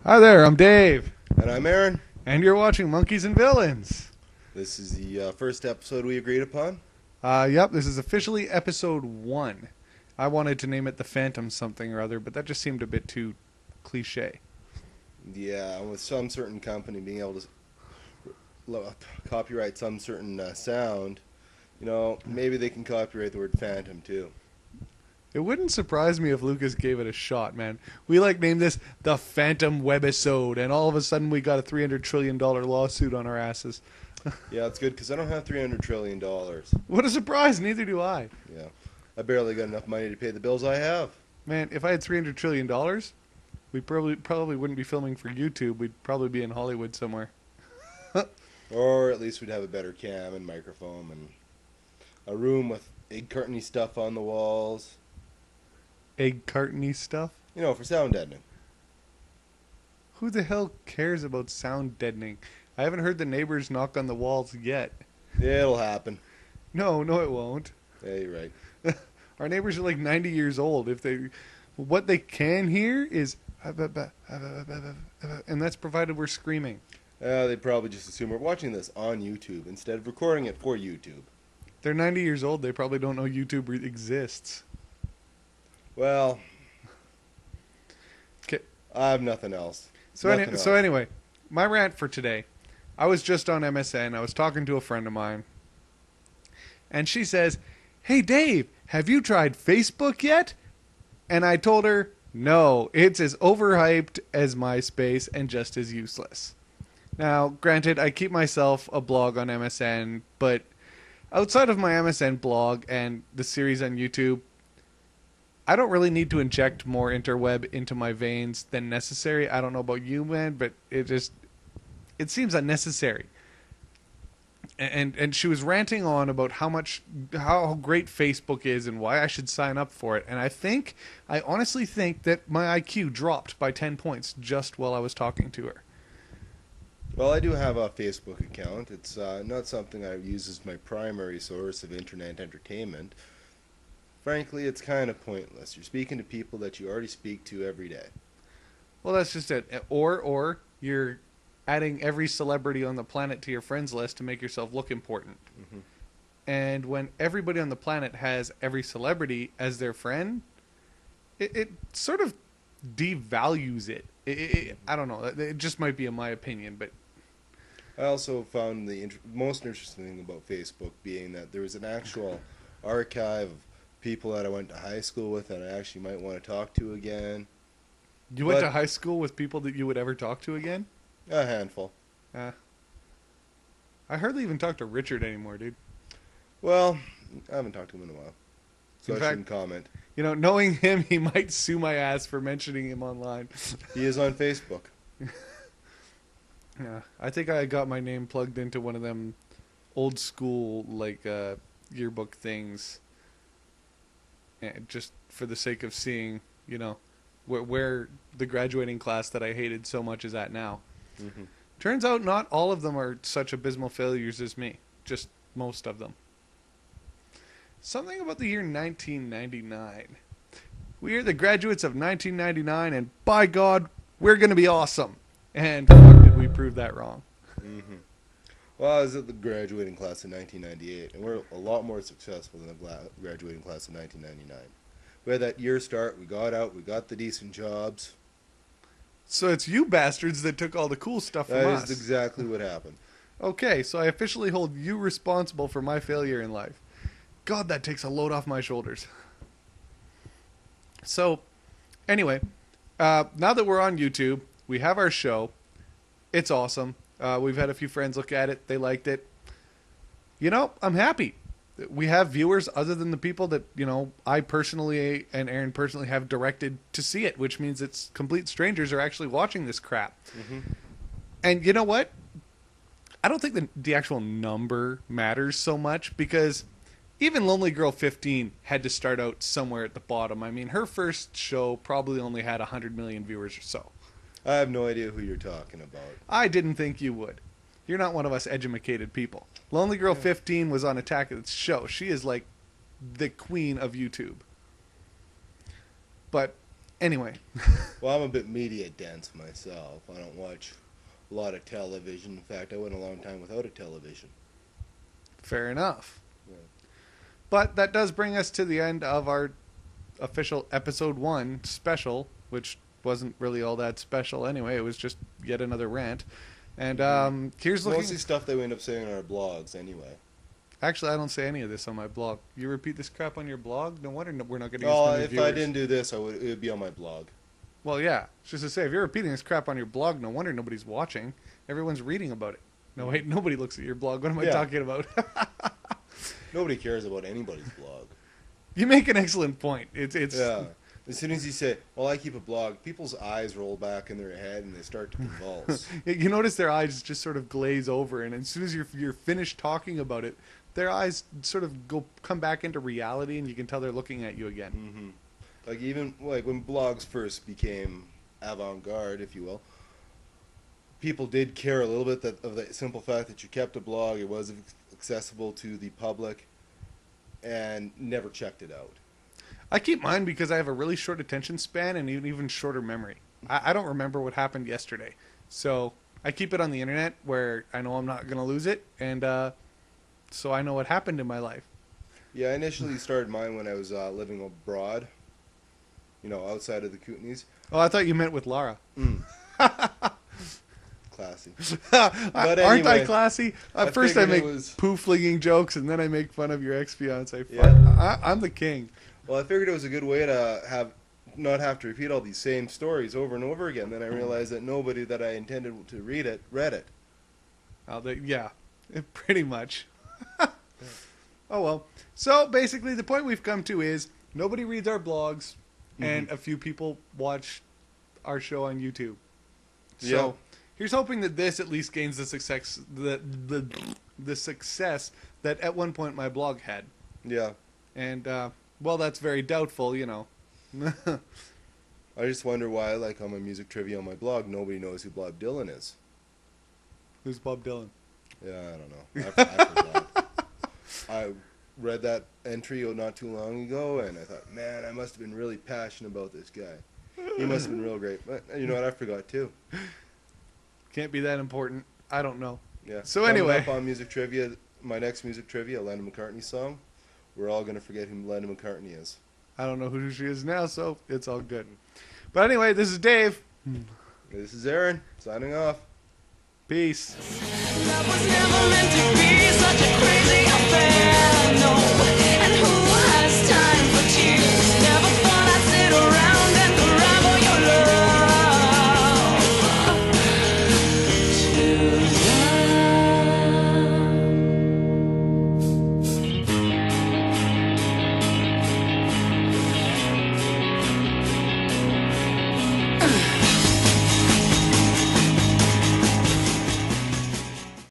Hi there, I'm Dave. And I'm Aaron. And you're watching Monkeys and Villains. This is the first episode we agreed upon. Yep, this is officially episode 1. I wanted to name it The Phantom something or other, but that just seemed a bit too cliche. Yeah, with some certain company being able to copyright some certain sound, maybe they can copyright the word phantom too. It wouldn't surprise me if Lucas gave it a shot, man. We named this The Phantom Webisode, and all of a sudden we got a $300 trillion lawsuit on our asses. Yeah, it's good because I don't have $300 trillion. What a surprise, neither do I. Yeah, I barely got enough money to pay the bills I have. Man, if I had $300 trillion, we probably wouldn't be filming for YouTube. We'd probably be in Hollywood somewhere. Or at least we'd have a better cam and microphone and a room with egg cartony stuff on the walls. Egg cartony stuff? For sound deadening. Who the hell cares about sound deadening? I haven't heard the neighbors knock on the walls yet. Yeah, it'll happen. No, it won't. Yeah, you're right. Our neighbors are 90 years old. What they can hear is, and that's provided we're screaming. They probably just assume we're watching this on YouTube instead of recording it for YouTube. They're 90 years old. They probably don't know YouTube exists. Well, Okay. I have nothing else. So anyway, my rant for today. I was just on MSN. I was talking to a friend of mine. And she says, "Hey, Dave, have you tried Facebook yet?" And I told her, no, it's as overhyped as MySpace and just as useless. Now, granted, I keep myself a blog on MSN, but outside of my MSN blog and the series on YouTube, I don't really need to inject more interweb into my veins than necessary. I don't know about you, man, but it seems unnecessary. And she was ranting on about how great Facebook is and why I should sign up for it. And I honestly think that my IQ dropped by 10 points just while I was talking to her. Well, I do have a Facebook account. It's not something I use as my primary source of internet entertainment. Frankly, it's kind of pointless. You're speaking to people that you already speak to every day. Well, that's just it. Or you're adding every celebrity on the planet to your friends list to make yourself look important. Mm-hmm. And when everybody on the planet has every celebrity as their friend, it sort of devalues it. I don't know. It just might be in my opinion, but I also found the most interesting thing about Facebook being that there was an actual archive of people that I went to high school with that I actually might want to talk to again. You went to high school with people that you would ever talk to again? A handful. I hardly even talk to Richard anymore, dude. Well, I haven't talked to him in a while, so In I shouldn't comment. Knowing him, he might sue my ass for mentioning him online. He is on Facebook. Yeah, I think I got my name plugged into one of them old school yearbook things, just for the sake of seeing, where the graduating class that I hated so much is at now. Mm-hmm. Turns out not all of them are such abysmal failures as me. Just most of them. Something about the year 1999. We are the graduates of 1999, and by God, we're going to be awesome. And fuck, did we prove that wrong. Mm-hmm. Well, I was at the graduating class in 1998, and we're a lot more successful than the graduating class in 1999. We had that year start, we got out, we got the decent jobs. So it's you bastards that took all the cool stuff from us. That is exactly what happened. Okay, so I officially hold you responsible for my failure in life. God, that takes a load off my shoulders. So, anyway, now that we're on YouTube, we have our show. It's awesome. We've had a few friends look at it. They liked it. I'm happy. We have viewers other than the people that, I personally and Aaron personally have directed to see it, which means it's complete strangers are actually watching this crap. Mm-hmm. And you know what? I don't think the actual number matters so much because even Lonely Girl 15 had to start out somewhere at the bottom. I mean, her first show probably only had 100 million viewers or so. I have no idea who you're talking about. I didn't think you would. You're not one of us educated people. Lonely Girl 15 was on Attack of the Show. She is like the queen of YouTube. But Anyway. Well, I'm a bit media dense myself. I don't watch a lot of television. In fact, I went a long time without a television. Fair enough. Yeah. But that does bring us to the end of our official episode 1 special, which wasn't really all that special anyway. It was just yet another rant. And here's looking... Mostly stuff that we end up saying on our blogs anyway. Actually, I don't say any of this on my blog. You repeat this crap on your blog? No wonder we're not getting Oh, as many if viewers. I didn't do this, it would be on my blog. Well, yeah. Just to say, if you're repeating this crap on your blog, no wonder nobody's watching. Everyone's reading about it. No, wait, nobody looks at your blog. What am I talking about? Nobody cares about anybody's blog. You make an excellent point. It's Yeah. As soon as you say, well, I keep a blog, people's eyes roll back in their head and they start to convulse. You notice their eyes just sort of glaze over, and as soon as you're finished talking about it, their eyes sort of come back into reality, and you can tell they're looking at you again. Mm-hmm. Like even like when blogs first became avant-garde, if you will, people did care a little bit of the simple fact that you kept a blog, it was accessible to the public, and never checked it out. I keep mine because I have a really short attention span and even shorter memory. I don't remember what happened yesterday. So I keep it on the internet where I know I'm not going to lose it, and so I know what happened in my life. Yeah, I initially started mine when I was living abroad, outside of the Kootenays. Oh, I thought you meant with Laura. Classy. Aren't anyway, I classy? At first I make poo-flinging jokes, and then I make fun of your ex-fiancé. Yeah. I'm the king. Well, I figured it was a good way to not have to repeat all these same stories over and over again. Then I realized that nobody that I intended to read it read it. Yeah, pretty much. Oh well. So basically, the point we've come to is nobody reads our blogs, and a few people watch our show on YouTube. So here's hoping that this at least gains the success the success that at one point my blog had. Yeah. And well, that's very doubtful, I just wonder why, like on my music trivia on my blog, nobody knows who Bob Dylan is. Who's Bob Dylan? Yeah, I don't know. I forgot. I read that entry not too long ago, and I thought, man, I must have been really passionate about this guy. He must have been real great. But you know what? I forgot too. Can't be that important. I don't know. Yeah. So Coming anyway, up on music trivia, my next music trivia, a Lennon McCartney song. We're all gonna forget who Lennon McCartney is. I don't know who she is now, so it's all good. But anyway, this is Dave. This is Aaron, signing off. Peace. Love was never meant to be such a crazy